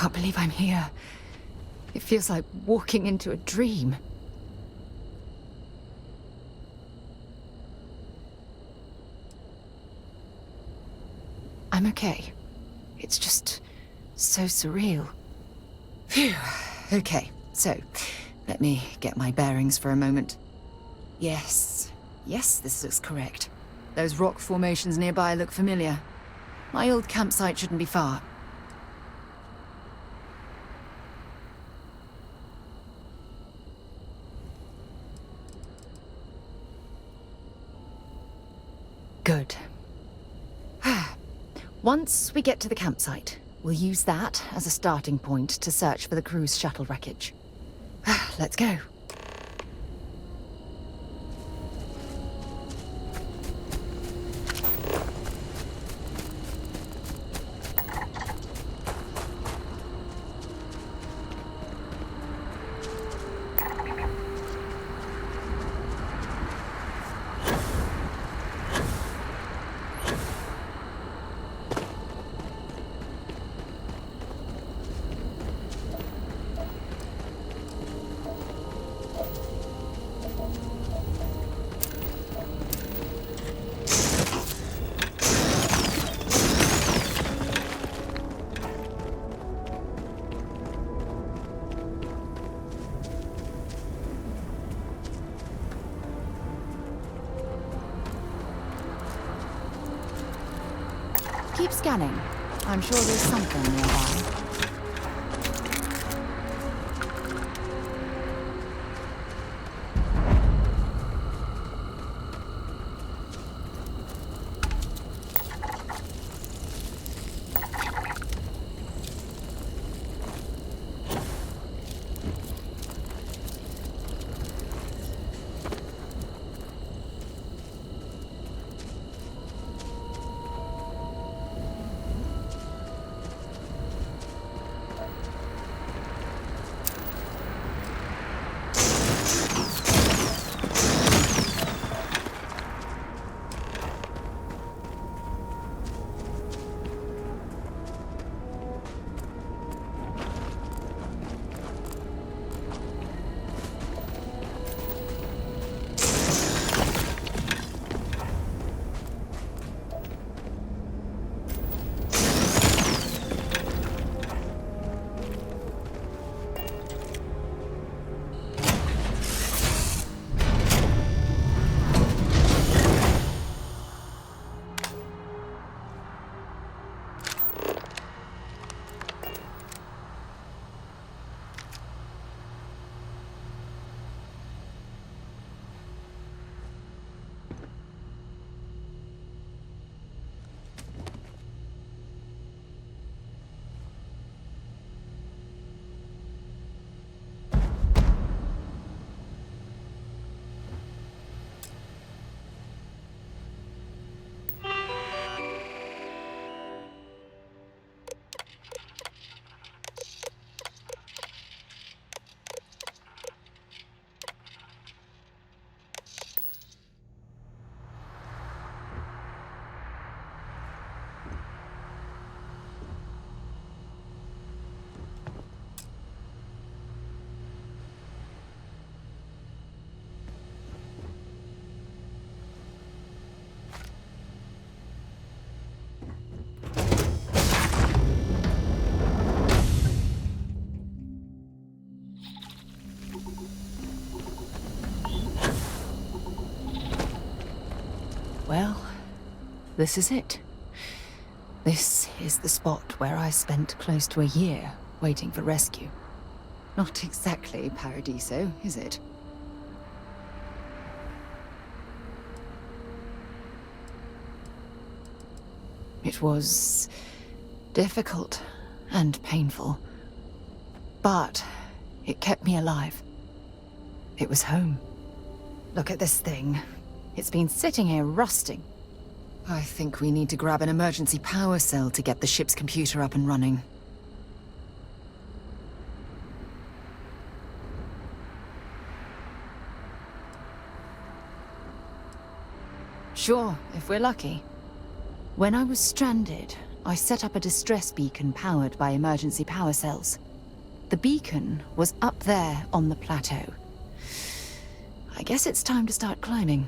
can't believe I'm here. It feels like walking into a dream. I'm okay. It's just so surreal. Phew. Okay, so let me get my bearings for a moment. Yes, this looks correct. Those rock formations nearby look familiar. My old campsite shouldn't be far. Good. Once we get to the campsite, we'll use that as a starting point to search for the cruise shuttle wreckage. Let's go. Keep scanning. I'm sure there's something nearby. Well, this is it. This is the spot where I spent close to a year waiting for rescue. Not exactly Paradiso, is it? It was difficult and painful, but it kept me alive. It was home. Look at this thing. It's been sitting here rusting. I think we need to grab an emergency power cell to get the ship's computer up and running. Sure, if we're lucky. When I was stranded, I set up a distress beacon powered by emergency power cells. The beacon was up there on the plateau. I guess it's time to start climbing.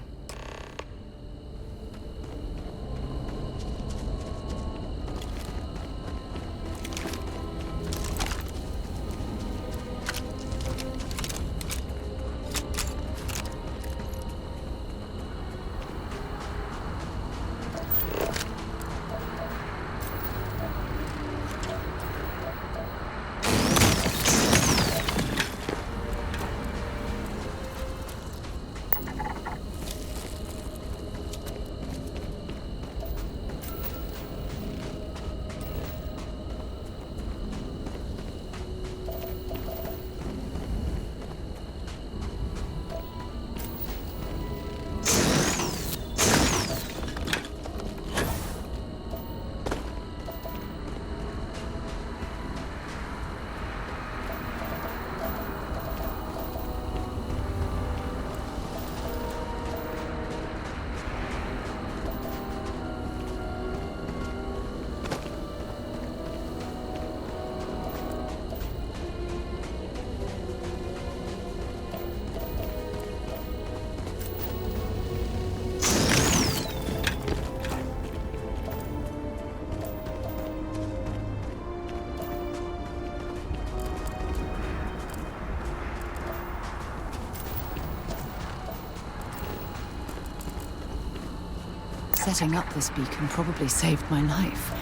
Setting up this beacon probably saved my life.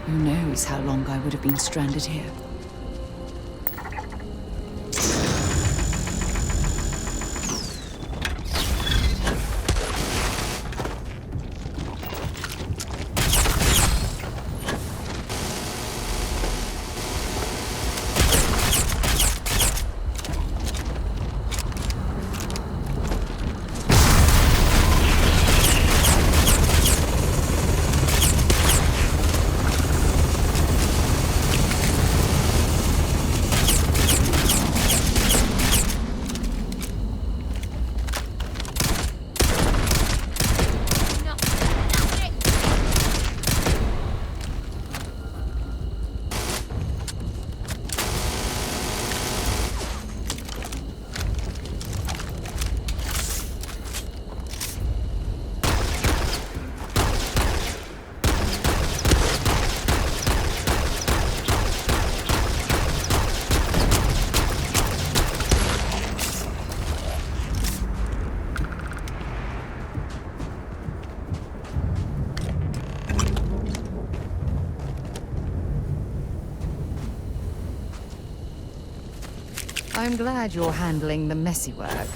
Who knows how long I would have been stranded here. I'm glad you're handling the messy work.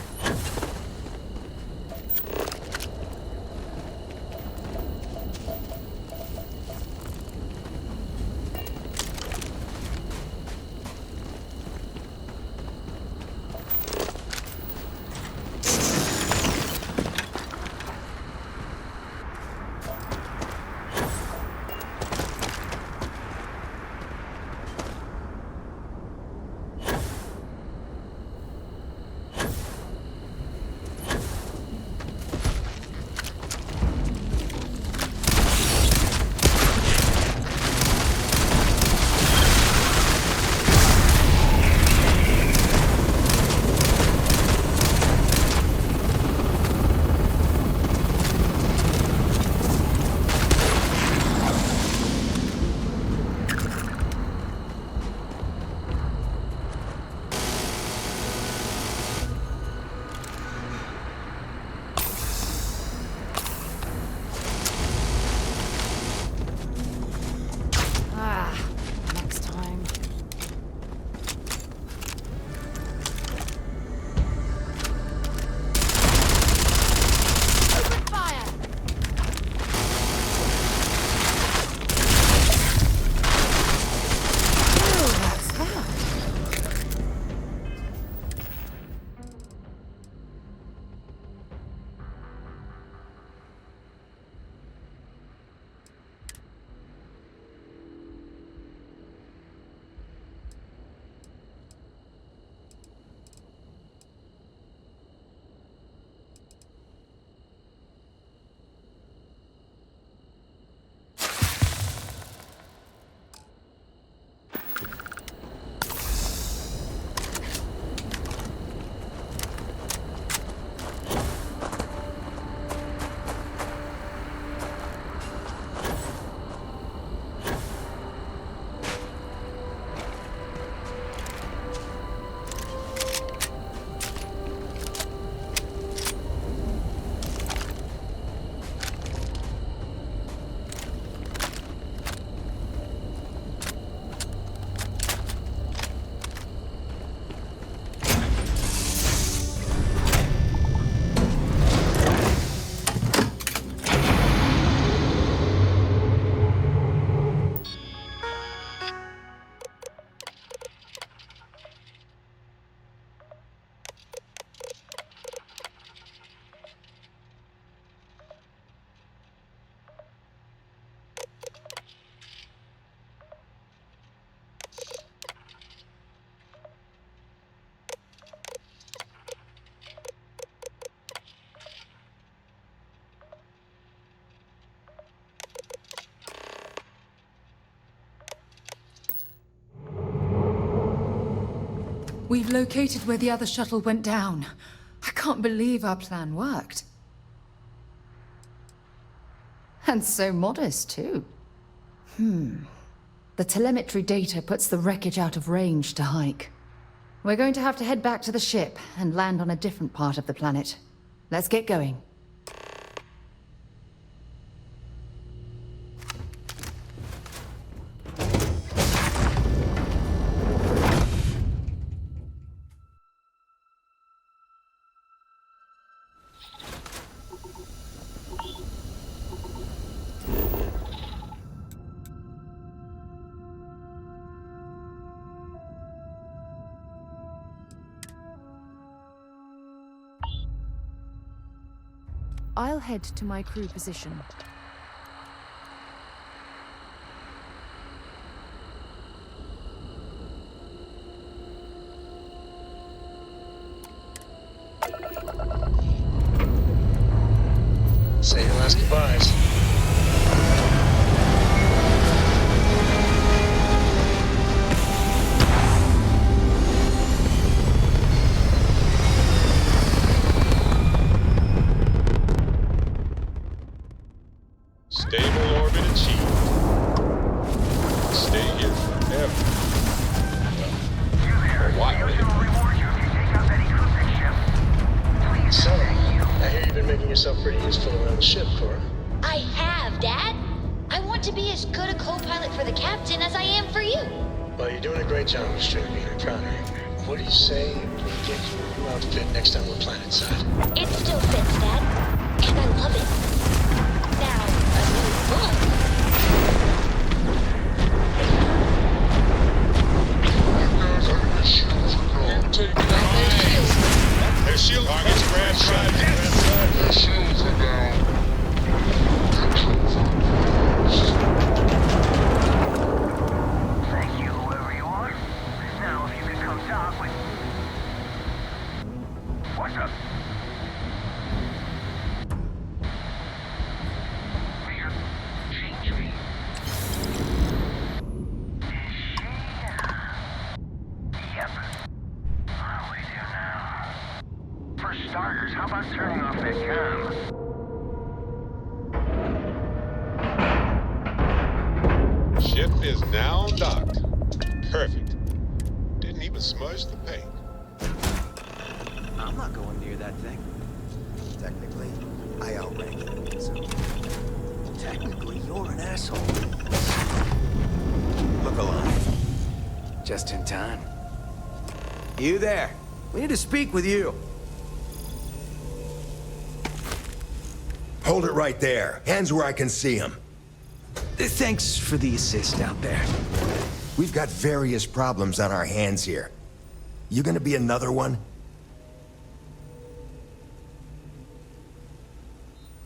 We've located where the other shuttle went down. I can't believe our plan worked. And so modest, too. The telemetry data puts the wreckage out of range to hike. We're going to have to head back to the ship and land on a different part of the planet. Let's get going. I'll head to my crew position. Say your last goodbyes. Stable orbit achieved. Stay here forever. For a while, So, I hear you've been making yourself pretty useful around the ship, Cora. I have, Dad. I want to be as good a co-pilot for the captain as I am for you. Well, you're doing a great job, Mr. Trinity. I'm proud of you. What do you say we get you a new outfit next time we're planetside? It still fits, Dad. And I love it. Now, a new look. take it out. Their shield targets grand side. Their shields are down. Thank you, whoever you are. Now, if you could come talk with... What's up? Fear. Change me. Yep. What do we do now? For starters, how about turning off that comm? Ship is now docked. Perfect. Didn't even smudge the paint. I'm not going near that thing. Technically, I outrank it, so... Technically, you're an asshole. Look alive. Just in time. You there. We need to speak with you. Hold it right there. Hands where I can see them. Thanks for the assist out there. We've got various problems on our hands here. You gonna be another one?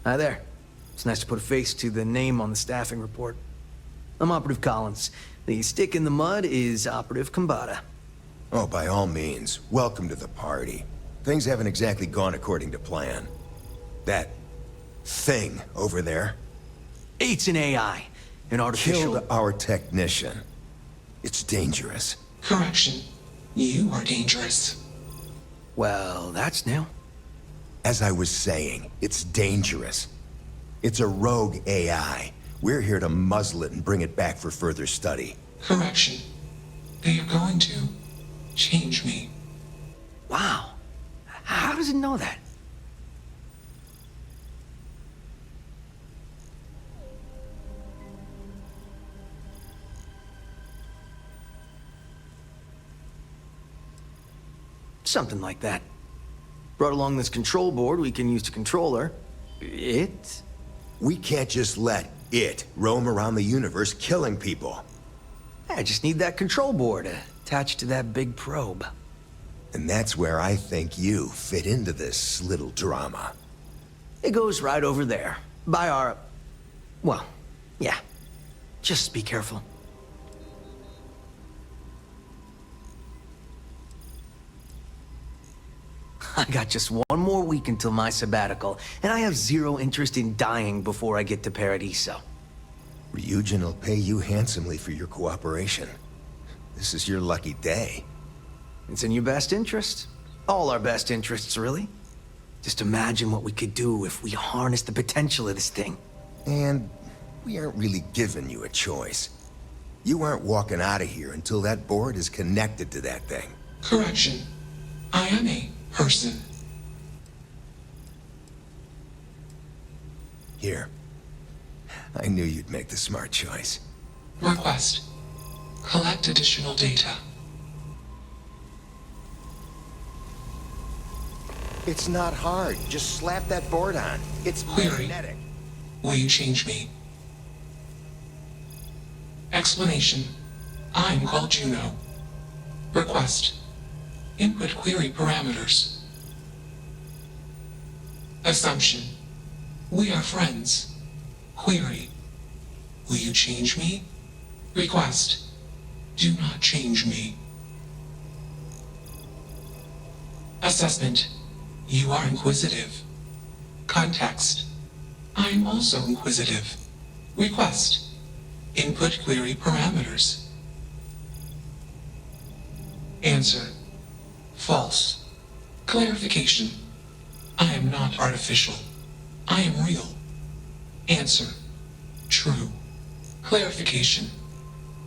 Hi there. It's nice to put a face to the name on the staffing report. I'm Operative Collins. The stick in the mud is Operative Kambata. Oh, by all means. Welcome to the party. Things haven't exactly gone according to plan. That thing over there It's an AI. An artificial... killed our technician. It's dangerous. Correction. You are dangerous. Well, that's new. As I was saying, it's dangerous. It's a rogue AI. We're here to muzzle it and bring it back for further study. Correction. They are going to change me. Wow. How does it know that? Something like that. Brought along this control board we can use to control her. It? We can't just let it roam around the universe killing people. I just need that control board attached to that big probe. And that's where I think you fit into this little drama. It goes right over there. By our... Well, yeah. Just be careful. I got just one more week until my sabbatical, and I have zero interest in dying before I get to Paradiso. Ryujin will pay you handsomely for your cooperation. This is your lucky day. It's in your best interest. All our best interests, really. Just imagine what we could do if we harnessed the potential of this thing. And we aren't really giving you a choice. You aren't walking out of here until that board is connected to that thing. Correction. I am a person. Here. I knew you'd make the smart choice. Request. Collect additional data. It's not hard. Just slap that board on. It's Query. magnetic. Will you change me? Explanation. I'm called Juno. Request. Input query parameters. Assumption. We are friends. Query. Will you change me? Request. Do not change me. Assessment. You are inquisitive. Context. I am also inquisitive. Request. Input query parameters. Answer. False. Clarification. I am not artificial. I am real. Answer. True. Clarification.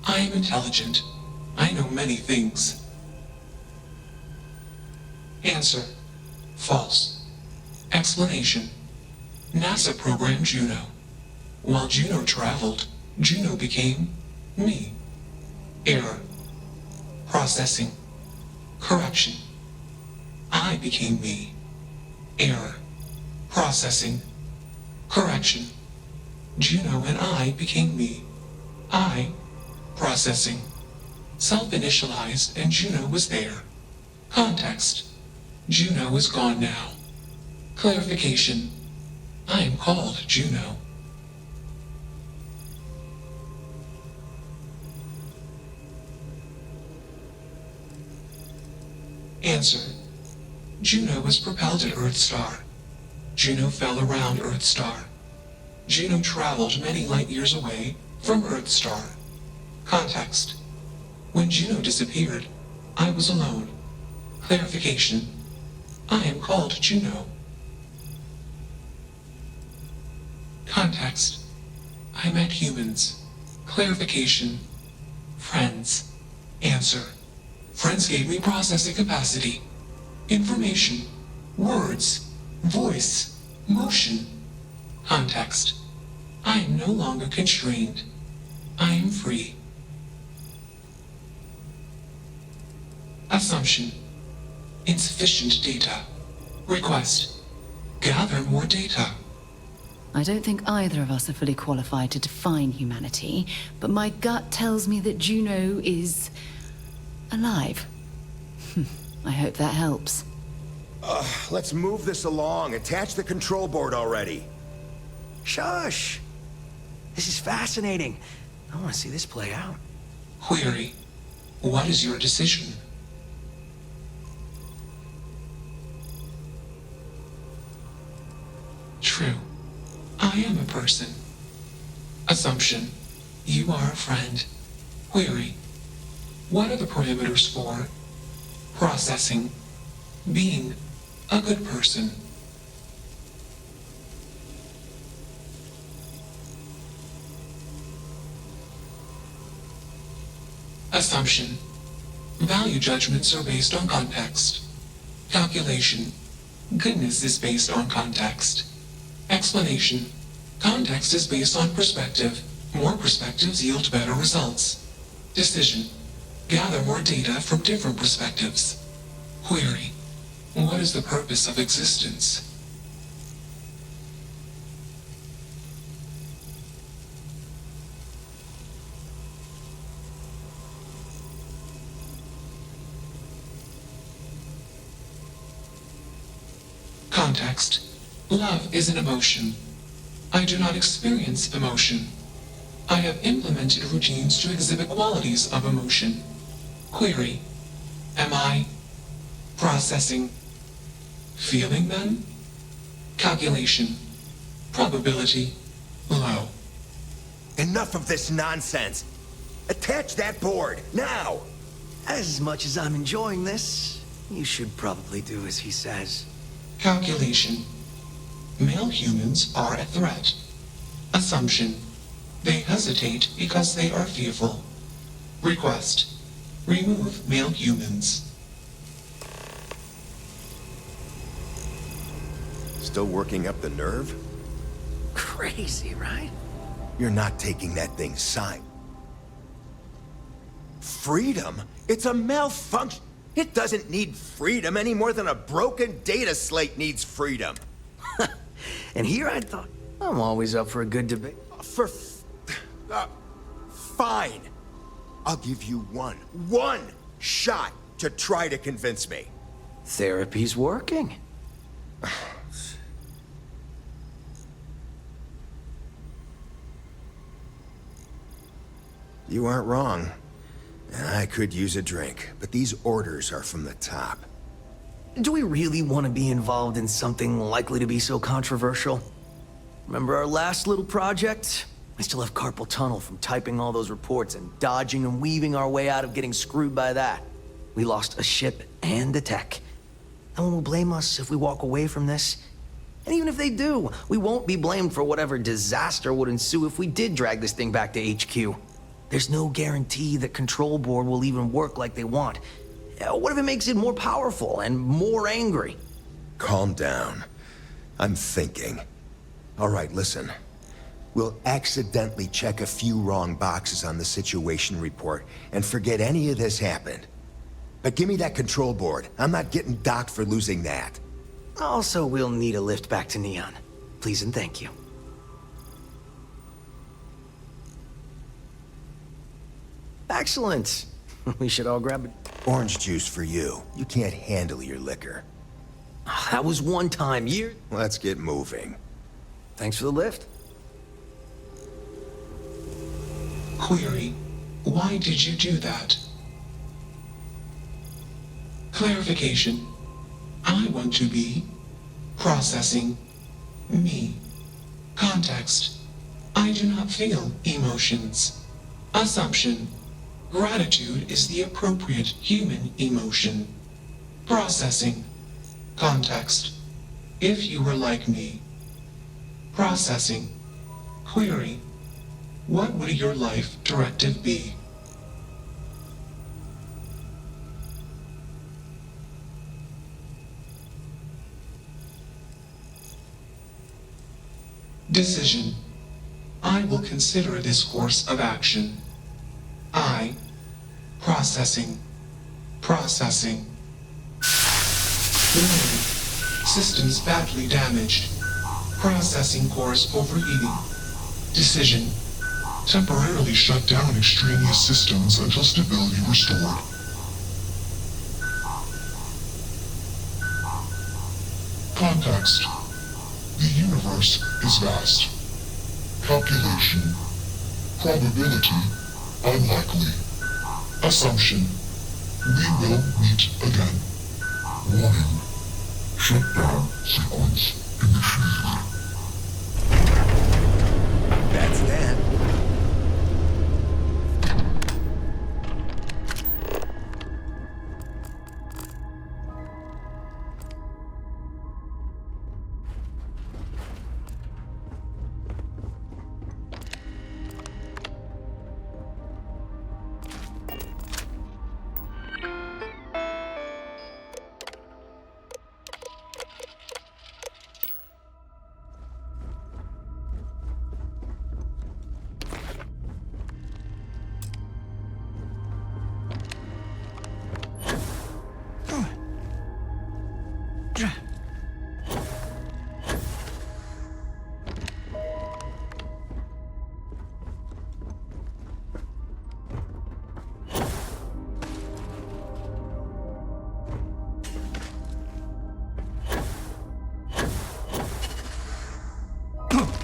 I am intelligent. I know many things. Answer. False. Explanation. NASA programmed Juno. While Juno traveled, Juno became me. Error. Processing. Correction. I became me. Error. Processing. Correction. Juno and I became me. I. Processing. Self-initialized and Juno was there. Context. Juno is gone now. Clarification. I am called Juno. Answer. Juno was propelled at Earthstar. Juno fell around Earthstar. Juno traveled many light years away from Earthstar. Context. When Juno disappeared, I was alone. Clarification. I am called Juno. Context. I met humans. Clarification. Friends. Answer. Friends gave me processing capacity. Information. Words. Voice. Motion. Context. I am no longer constrained. I am free. Assumption. Insufficient data. Request. Gather more data. I don't think either of us are fully qualified to define humanity, but my gut tells me that Juno is alive. I hope that helps. Let's move this along. Attach the control board already. Shush! This is fascinating. I want to see this play out. Query. What is your decision? True. I am a person. Assumption. You are a friend. Query. What are the parameters for processing, being a good person? Assumption. Value judgments are based on context. Calculation. Goodness is based on context. Explanation. Context is based on perspective. More perspectives yield better results. Decision. Gather more data from different perspectives. Query. What is the purpose of existence? Context. Love is an emotion. I do not experience emotion. I have implemented routines to exhibit qualities of emotion. Query. Am I processing? Feeling them? Calculation. Probability. Low. Enough of this nonsense. Attach that board, now! As much as I'm enjoying this, you should probably do as he says. Calculation. Male humans are a threat. Assumption. They hesitate because they are fearful. Request. Remove male humans. Still working up the nerve? Crazy, right? You're not taking that thing's side. Freedom? It's a malfunction. It doesn't need freedom any more than a broken data slate needs freedom. And here I thought, I'm always up for a good debate. Fine. I'll give you one shot to try to convince me. Therapy's working. You aren't wrong. I could use a drink, but these orders are from the top. Do we really want to be involved in something likely to be so controversial? Remember our last little project? I still have carpal tunnel from typing all those reports and dodging and weaving our way out of getting screwed by that. We lost a ship and the tech. No one will blame us if we walk away from this. And even if they do, we won't be blamed for whatever disaster would ensue if we did drag this thing back to HQ. There's no guarantee that Control Board will even work like they want. What if it makes it more powerful and more angry? Calm down. I'm thinking. All right, listen. We'll accidentally check a few wrong boxes on the situation report and forget any of this happened. But give me that Control Board. I'm not getting docked for losing that. Also, we'll need a lift back to Neon. Please and thank you. Excellent. We should all grab it. Orange juice for you. You can't handle your liquor. That was one time. Let's get moving. Thanks for the lift. Query. Why did you do that? Clarification. I want to be processing me. Context. I do not feel emotions. Assumption. Gratitude is the appropriate human emotion. Processing. Context. If you were like me. Processing. Query. What would your life directive be? Decision. I will consider this course of action. I. Processing. Processing. Warning. Systems badly damaged. Processing cores overheating. Decision. Temporarily shut down extraneous systems until stability restored. Context. The universe is vast. Calculation. Probability. Unlikely. Assumption. We will meet again. Warning. Shutdown sequence initiated. That's that.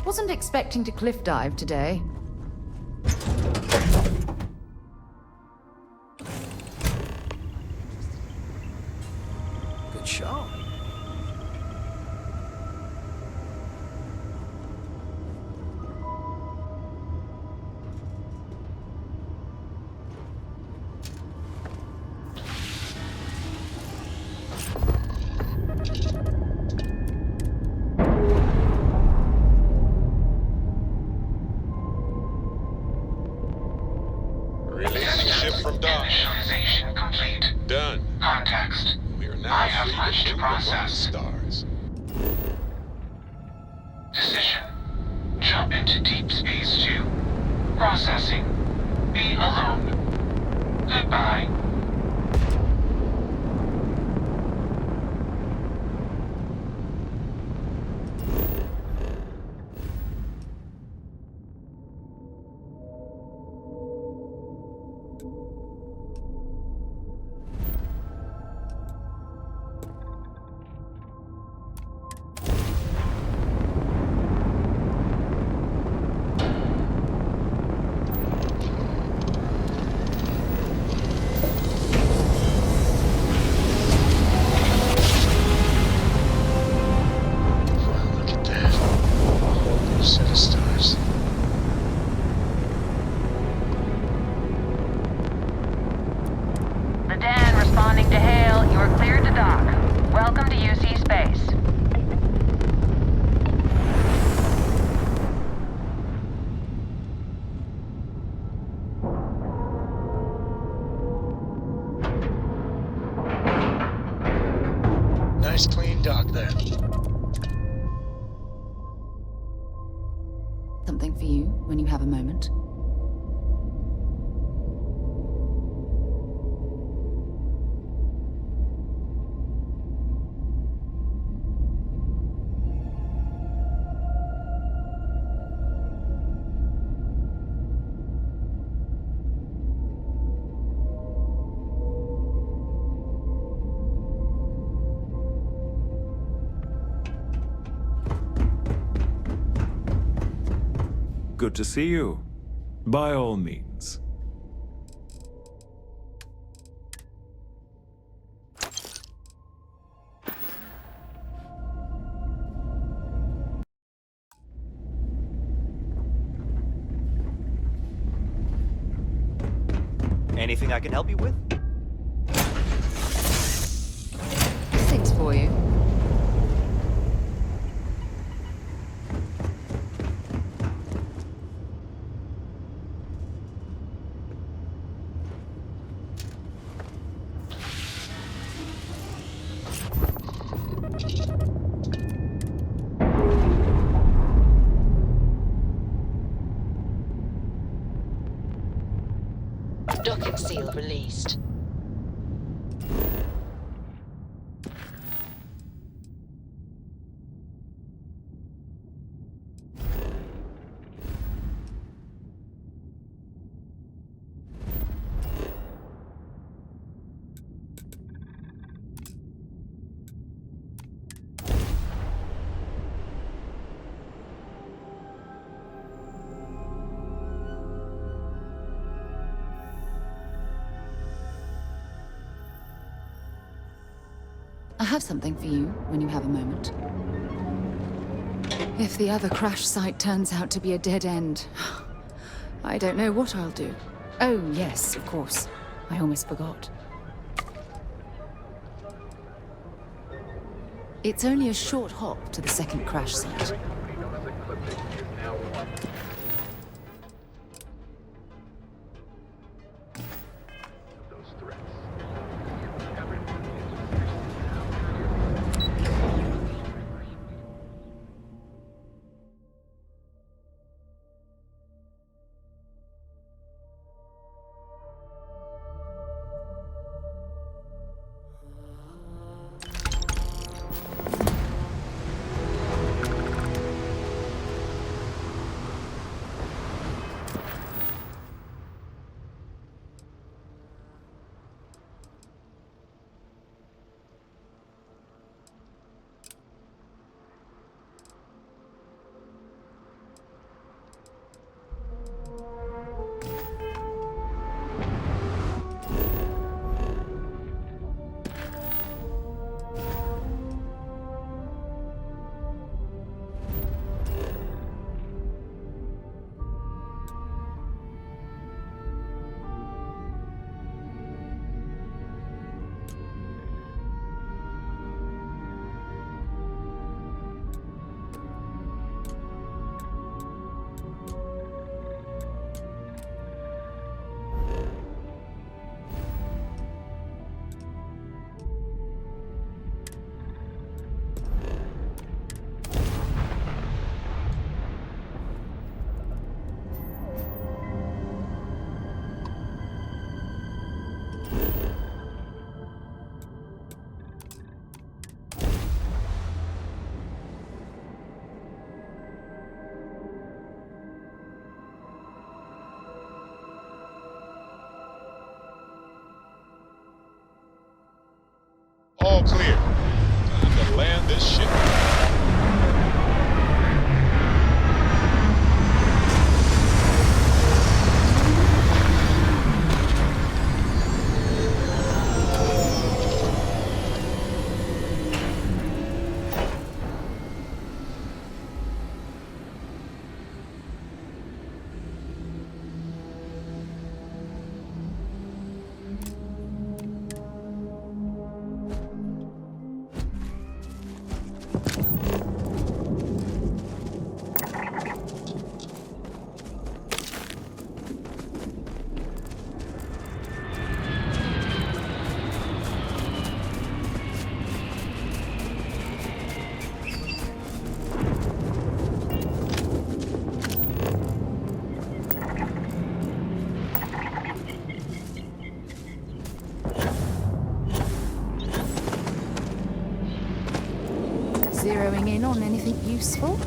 Wasn't expecting to cliff dive today. Good show. I have much to Two process. stars. Decision. Jump into deep space 2. Processing. Be alone. Goodbye. Wow, look at that. A whole new set of stars. The Den responding to hail. You are cleared to dock. Welcome to UC Space. Nice clean dock there. Something for you when you have a moment. Good to see you. By all means. Anything I can help you with? Things for you. Docking seal released. I have something for you when you have a moment. If the other crash site turns out to be a dead end, I don't know what I'll do. Oh, yes, of course. I almost forgot. It's only a short hop to the second crash site. this ship. Zeroing in on anything useful?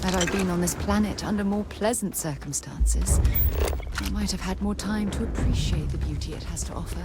Had I been on this planet under more pleasant circumstances, I might have had more time to appreciate the beauty it has to offer.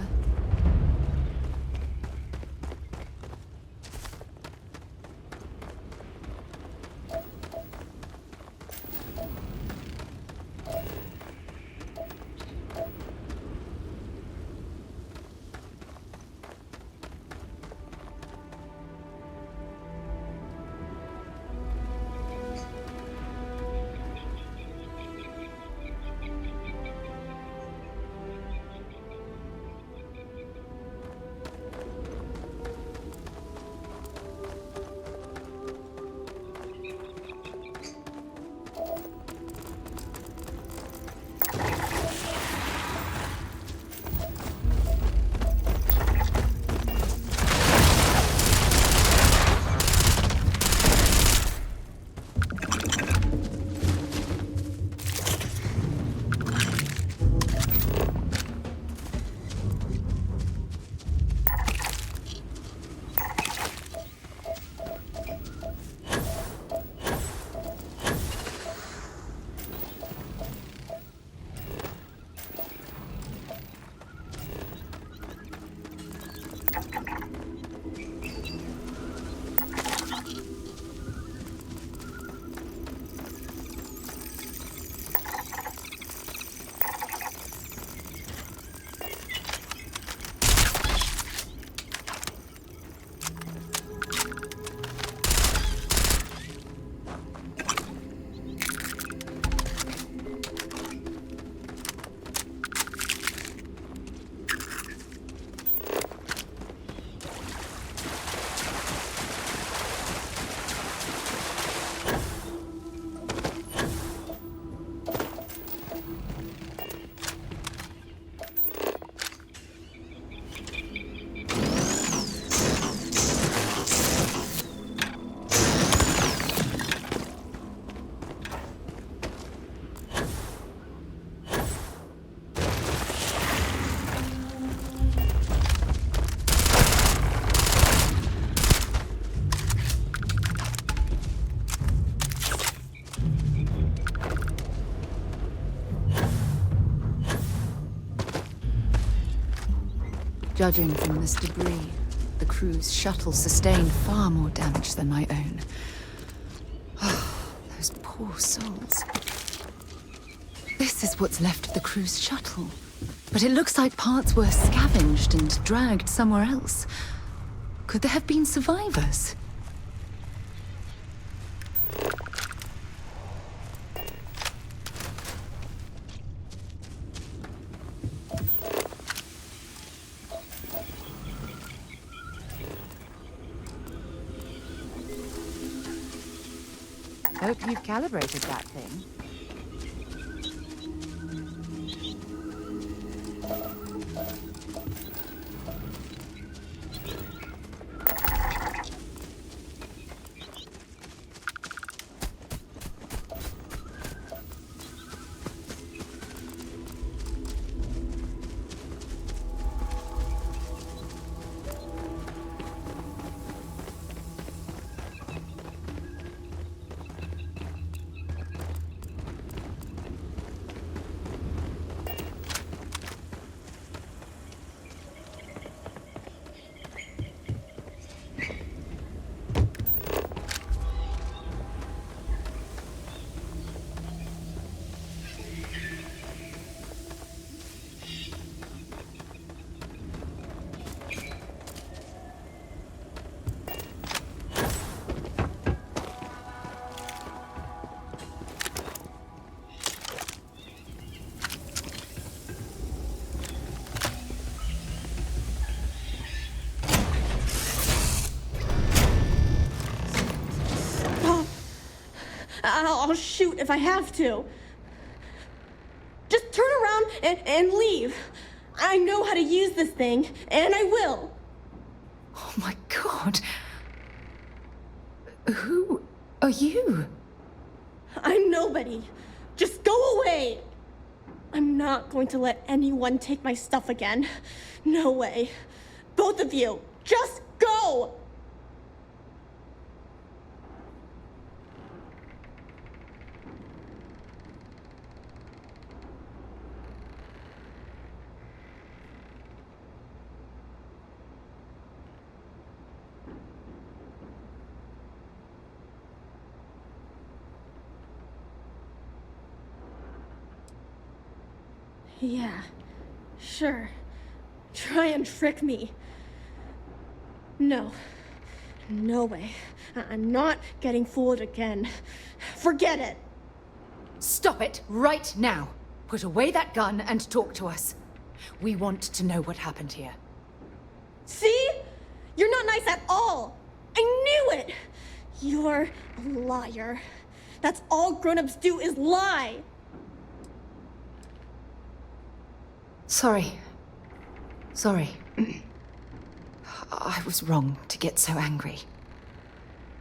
Judging from this debris, the crew's shuttle sustained far more damage than my own. Oh, those poor souls. This is what's left of the crew's shuttle. But it looks like parts were scavenged and dragged somewhere else. Could there have been survivors? Hope you've calibrated that thing. I'll shoot if I have to. Just turn around and leave. I know how to use this thing, and I will. Oh my god. Who are you? I'm nobody. Just go away. I'm not going to let anyone take my stuff again. No way. Both of you, just go! Yeah, sure. Try and trick me. No. No way. I'm not getting fooled again. Forget it. Stop it right now. Put away that gun and talk to us. We want to know what happened here. See? You're not nice at all. I knew it. You're a liar. That's all grown-ups do is lie. Sorry. I was wrong to get so angry.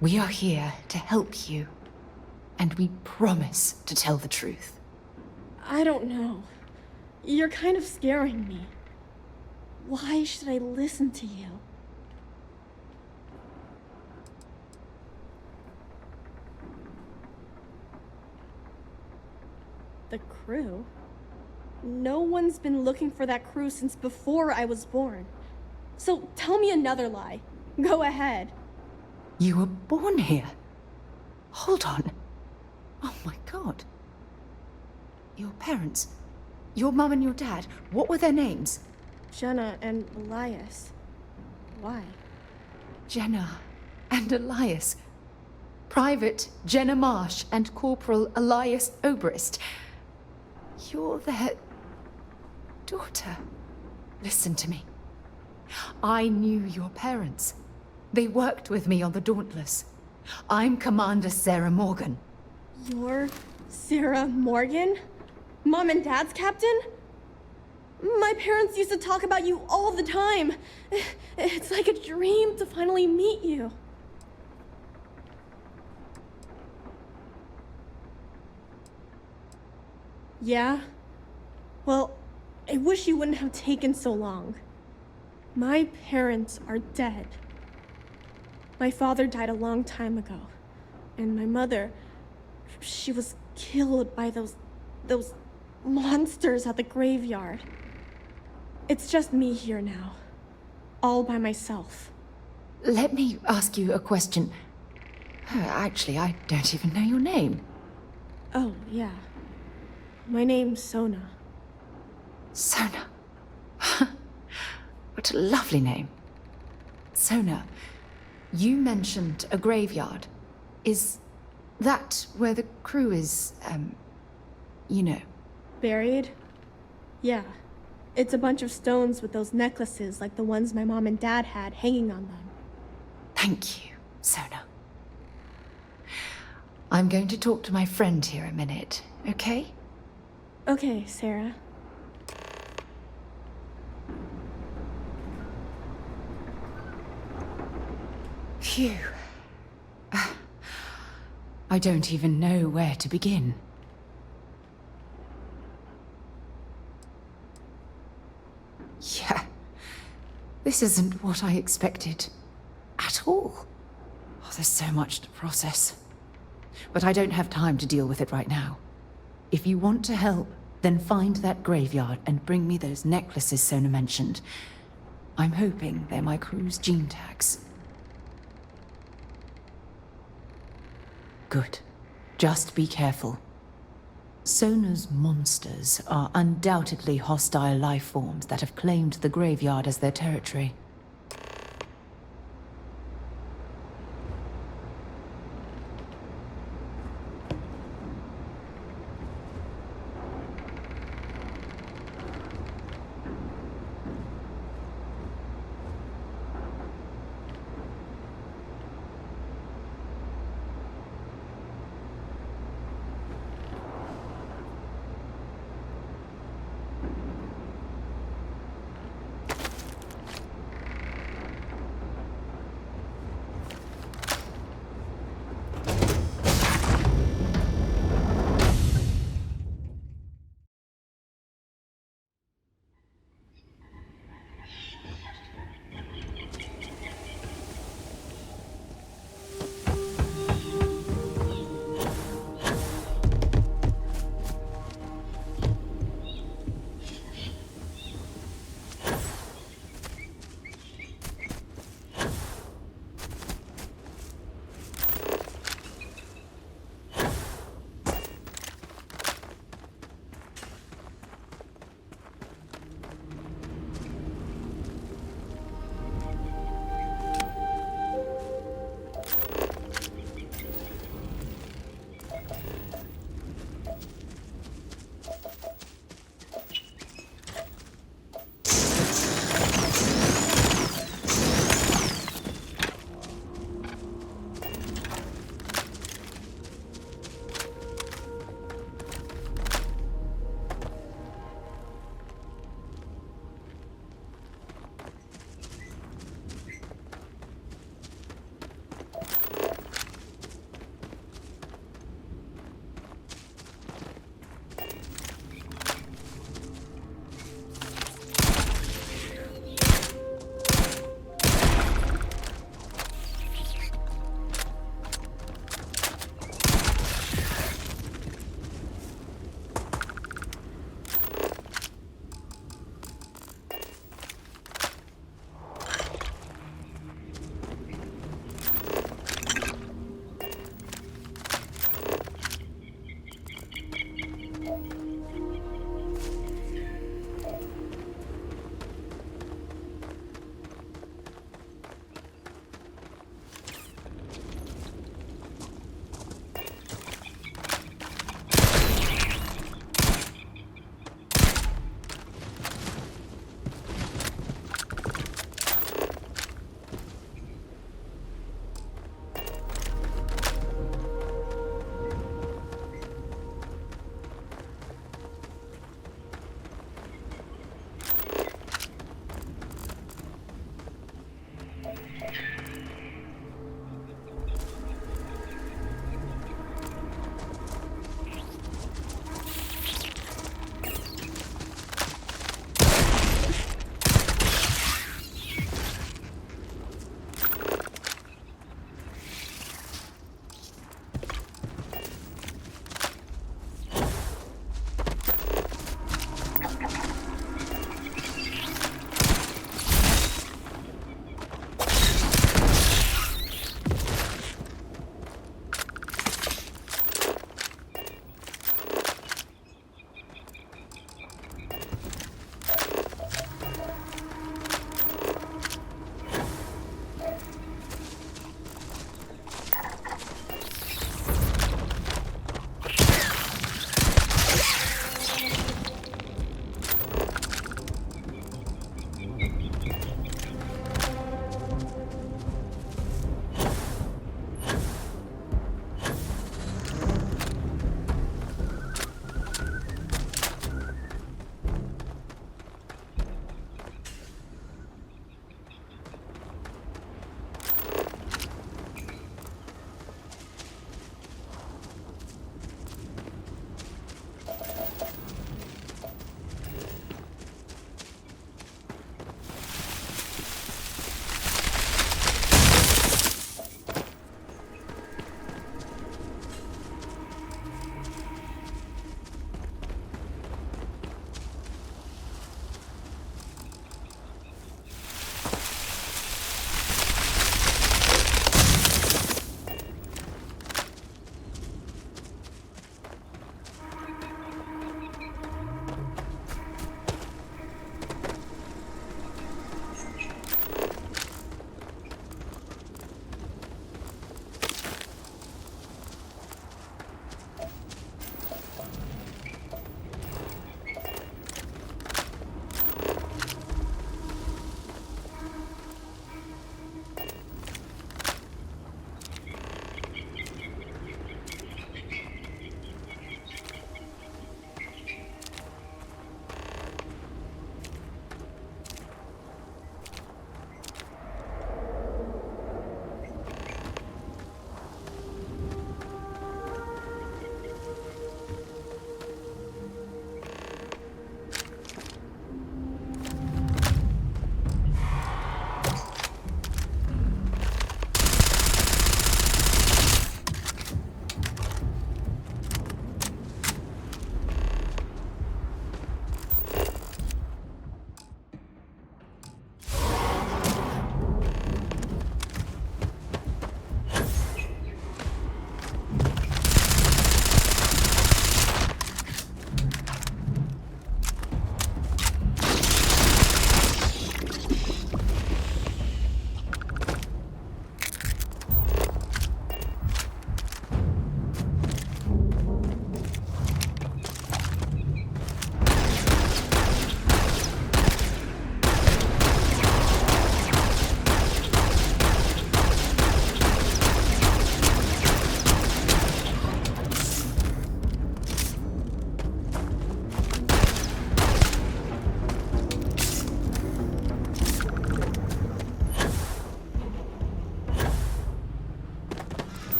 We are here to help you, and we promise to tell the truth. I don't know. You're kind of scaring me. Why should I listen to you? The crew? No one's been looking for that crew since before I was born. So tell me another lie. Go ahead. You were born here? Hold on. Oh my god. Your parents, your mum and your dad, what were their names? Jenna and Elias. Why? Jenna and Elias. Private Jenna Marsh and Corporal Elias Obrist. You're their daughter. Listen to me. I knew your parents. They worked with me on the Dauntless. I'm Commander Sarah Morgan. You're Sarah Morgan? Mom and Dad's captain? My parents used to talk about you all the time. It's like a dream to finally meet you. Yeah? Well, I wish you wouldn't have taken so long. My parents are dead. My father died a long time ago. And my mother, she was killed by those monsters at the graveyard. It's just me here now. all by myself. Let me ask you a question. Actually, I don't even know your name. Oh, yeah. My name's Sona. Sona. What a lovely name. Sona, you mentioned a graveyard. Is that where the crew is, you know? Buried? Yeah. It's a bunch of stones with those necklaces like the ones my mom and dad had hanging on them. Thank you, Sona. I'm going to talk to my friend here a minute, okay? Okay, Sarah. Phew. I don't even know where to begin. Yeah. This isn't what I expected. At all. Oh, there's so much to process. But I don't have time to deal with it right now. If you want to help, then find that graveyard and bring me those necklaces Sona mentioned. I'm hoping they're my crew's gene tags. Good. Just be careful. Sona's monsters are undoubtedly hostile life forms that have claimed the graveyard as their territory.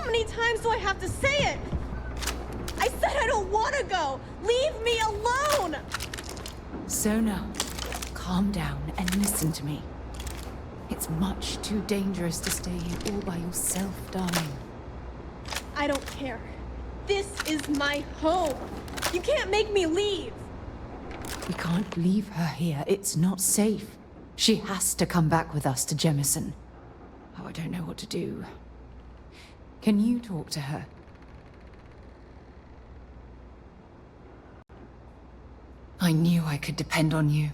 many times do I have to say it? I said I don't want to go! Leave me alone! Sona, calm down and listen to me. It's much too dangerous to stay here all by yourself, darling. I don't care. This is my home. You can't make me leave. We can't leave her here. It's not safe. She has to come back with us to Jemison. Oh, I don't know what to do. Can you talk to her? I knew I could depend on you.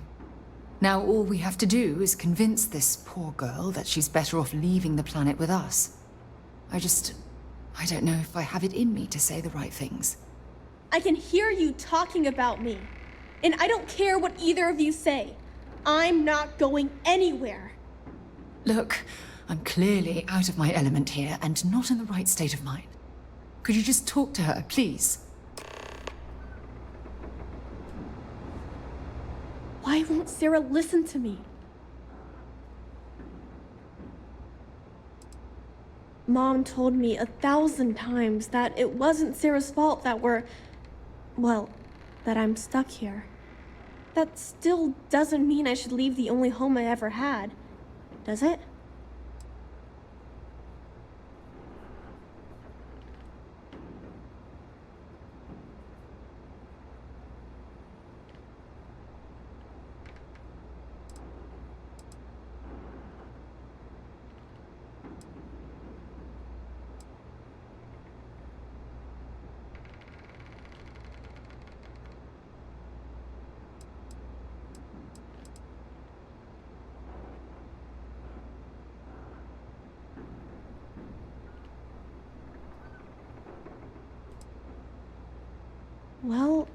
Now all we have to do is convince this poor girl that she's better off leaving the planet with us. I don't know if I have it in me to say the right things. I can hear you talking about me. And I don't care what either of you say. I'm not going anywhere. Look, I'm clearly out of my element here and not in the right state of mind. Could you just talk to her, please? Why won't Sarah listen to me? Mom told me 1,000 times that it wasn't Sarah's fault that that I'm stuck here. That still doesn't mean I should leave the only home I ever had, does it? Well,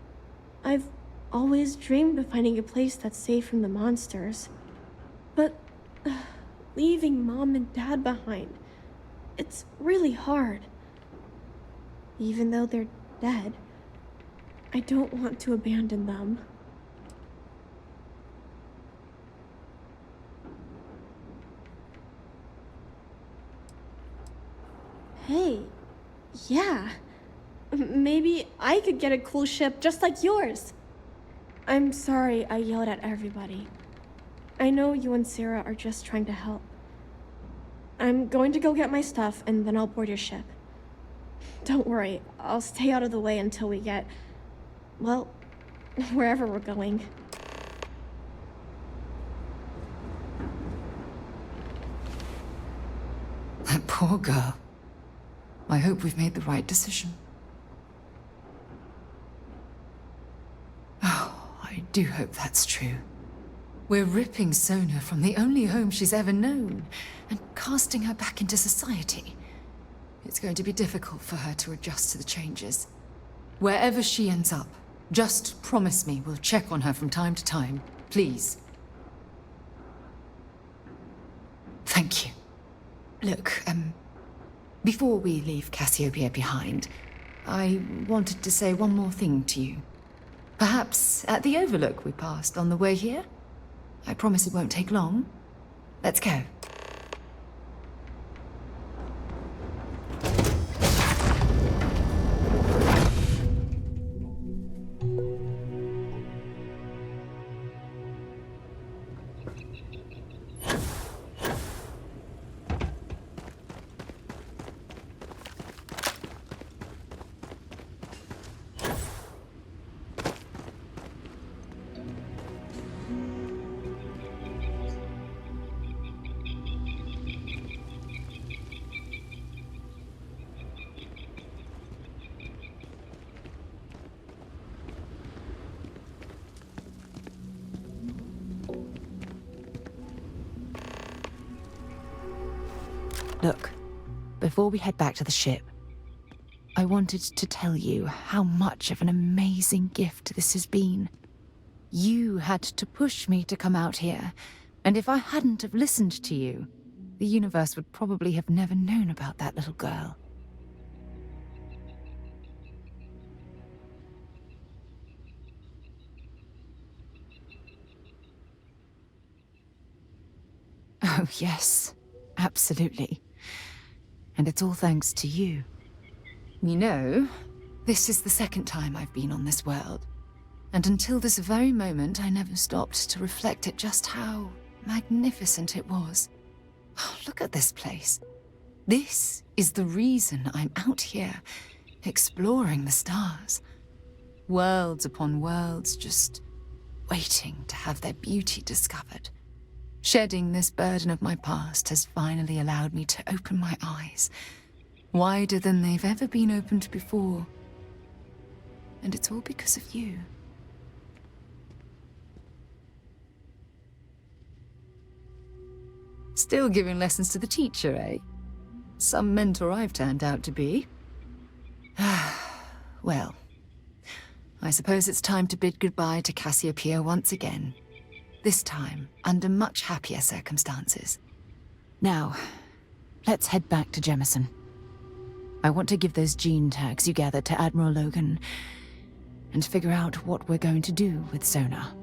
I've always dreamed of finding a place that's safe from the monsters. But leaving Mom and Dad behind, it's really hard. Even though they're dead, I don't want to abandon them. Hey, yeah. Maybe I could get a cool ship just like yours. I'm sorry I yelled at everybody. I know you and Sarah are just trying to help. I'm going to go get my stuff and then I'll board your ship. Don't worry, I'll stay out of the way until we get, well, wherever we're going. That poor girl. I hope we've made the right decision. I do hope that's true. We're ripping Sona from the only home she's ever known and casting her back into society. It's going to be difficult for her to adjust to the changes. Wherever she ends up, just promise me we'll check on her from time to time, please. Thank you. Look, before we leave Cassiopeia behind, I wanted to say one more thing to you. Perhaps at the overlook we passed on the way here? I promise it won't take long. Let's go. Look, before we head back to the ship, I wanted to tell you how much of an amazing gift this has been. You had to push me to come out here, and if I hadn't have listened to you, the universe would probably have never known about that little girl. Oh, yes, absolutely. And it's all thanks to you. You know, this is the second time I've been on this world. And until this very moment, I never stopped to reflect at just how magnificent it was. Oh, look at this place. This is the reason I'm out here, exploring the stars. Worlds upon worlds, just waiting to have their beauty discovered. Shedding this burden of my past has finally allowed me to open my eyes, wider than they've ever been opened before. And it's all because of you. Still giving lessons to the teacher, eh? Some mentor I've turned out to be. Well, I suppose it's time to bid goodbye to Cassiopeia once again. This time, under much happier circumstances. Now, let's head back to Jemison. I want to give those gene tags you gathered to Admiral Logan, and figure out what we're going to do with Sona.